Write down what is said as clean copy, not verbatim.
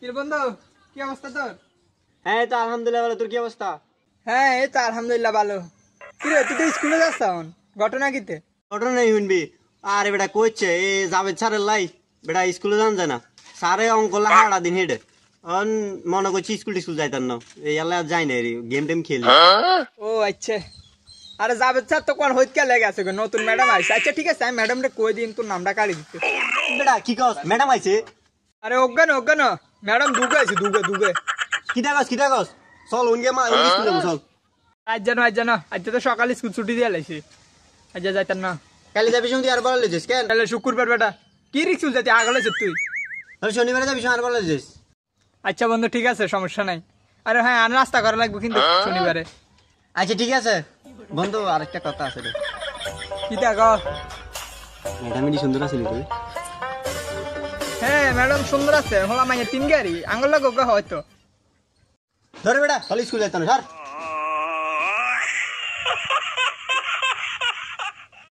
কি বন্ধু কি অবস্থা তোর? হ্যাঁ তো আলহামদুলিল্লাহ ভালো। তোর কি অবস্থা? হ্যাঁ এই তো আলহামদুলিল্লাহ ভালো। কি রে তুই তো স্কুলে যাস এখন, ঘটনা কিতে? ঘটনা নেই শুনবি। আরে বেটা কইছে এ জাভেদ স্যারের লাই বেটা স্কুলে যান যায় না। স্যারে অঙ্ক হারা দিন হেডে অন মনে করছি স্কুল যাইতাম না। এই আল্লাহ যাই না রে, গেম টেম খেলি। ও আচ্ছা। আরে জাভেদ স্যার তো কোন হইত কে লেগে আছে গো, নতুন ম্যাডাম আইছে। আচ্ছা ঠিক আছে, আমি ম্যাডাম রে কই দিন তোর নামটা কাড়ি দিতে। বেটা কি কস ম্যাডাম আইছে? আরে অজ্ঞান অজ্ঞান ম্যাডাম দুগে আইছে, দুগে দুগে। কিটা কস চল উনকে মা স্কুলে চল। আজ জানো আজ তো সকালে স্কুল ছুটি দিয়ে লাইছে। আজ যাইতাম না। কালি যাবি শুনতি আর বলে লিছিস কেন? তাহলে শুক্রবার বেটা কি রিক্সুল যাতে আগলে তুই। তাহলে শনিবারে যাবি আর বলে লিছিস? আচ্ছা বন্ধু ঠিক আছে, সমস্যা নাই। আরে হ্যাঁ আর নাস্তা করা লাগবে কিন্তু শনিবারে। আচ্ছা ঠিক আছে বন্ধু, আরেকটা কথা আছে রে। কি দেখো? ম্যাডাম সুন্দর আছে তুই? হ্যাঁ ম্যাডাম সুন্দর আছে, হলা মাইয়া তিন গাড়ি আঙ্গুল লাগো হয়তো। ধরে বেটা তাহলে স্কুল যাইতাম না স্যার।